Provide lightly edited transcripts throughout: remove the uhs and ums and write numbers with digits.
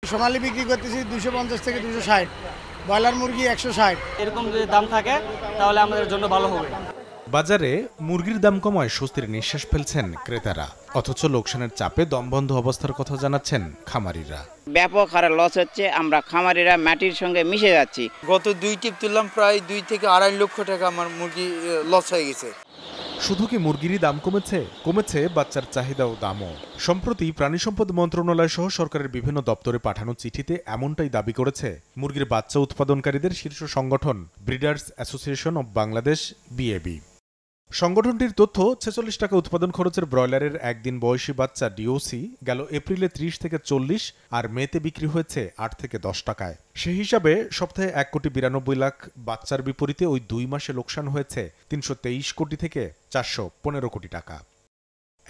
সোনালী বিক্রি করতেছি 250 থেকে 260, ব্রয়লার মুরগি 160। এরকম যদি দাম থাকে তাহলে আমাদের জন্য ভালো হবে। বাজারে মুরগির দাম কমায় স্বস্তির নিঃশ্বাস ফেলছেন ক্রেতারা, অথচ লোকসানের চাপে দমবন্ধ অবস্থার কথা জানাচ্ছেন খামারিরা। ব্যাপক হারে লস হচ্ছে, আমরা খামারিরা মাটির সঙ্গে মিশে যাচ্ছি। গত 2 টিপ তুললাম, প্রায় 2 থেকে 2.5 লক্ষ টাকা আমার মুরগি লস হয়ে গেছে। শুধু কি মুরগিরই দাম কমেছে বাচ্চার চাহিদা ও দামও। সম্প্রতি প্রাণী সম্পদ মন্ত্রণালয় সহ সরকারের বিভিন্ন দপ্তরে পাঠানো চিঠিতে এমনটাই দাবি করেছে মুরগির বাচ্চা উৎপাদনকারীদের শীর্ষ সংগঠন ব্রিডার্স অ্যাসোসিয়েশন অব বাংলাদেশ, বিএবি। সংগঠনটির তথ্য, 46 টাকা উৎপাদন খরচের ব্রয়লারের একদিন বয়সী বাচ্চা ডিওসি গেল এপ্রিলে 30 থেকে 40 আর মেতে বিক্রি হয়েছে 8 থেকে 10 টাকায়। সেই হিসাবে সপ্তাহে 1,92,00,000 বাচ্চার বিপরীতে ওই 2 মাসে লোকসান হয়েছে 323 কোটি থেকে 415 কোটি টাকা।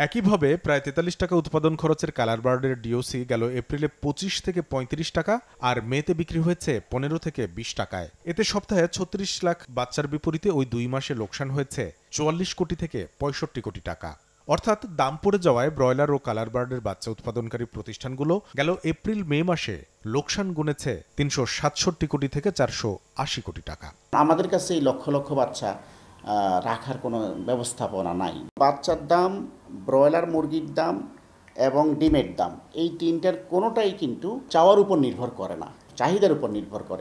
একইভাবে প্রায় 43 টাকা উৎপাদন খরচের কালার বার্ডের ডিওসি গেল এপ্রিলে 25 থেকে 35 টাকা আর মেতে বিক্রি হয়েছে 15 থেকে 20 টাকায়। এতে সপ্তাহে 36 লাখ বাচ্চার বিপরীতে ওই 2 মাসে লোকসান হয়েছে 44 কোটি থেকে 65 কোটি টাকা। অর্থাৎ দাম পড়ে যাওয়ায় ব্রয়লার ও কালার বার্ডের বাচ্চা উৎপাদনকারী প্রতিষ্ঠানগুলো গেল এপ্রিল মে মাসে লোকসান গুনেছে 367 কোটি থেকে 480 কোটি টাকা। আমাদের কাছে এই লক্ষ লক্ষ বাচ্চা রাখার কোনো ব্যবস্থাপনা নাই। বাচ্চার দাম, ব্রয়লার মুরগির দাম এবং ডিমের দাম, এই তিনটার কোনোটাই কিন্তু চাওয়ার উপর নির্ভর করে না, চাহিদার উপর নির্ভর করে।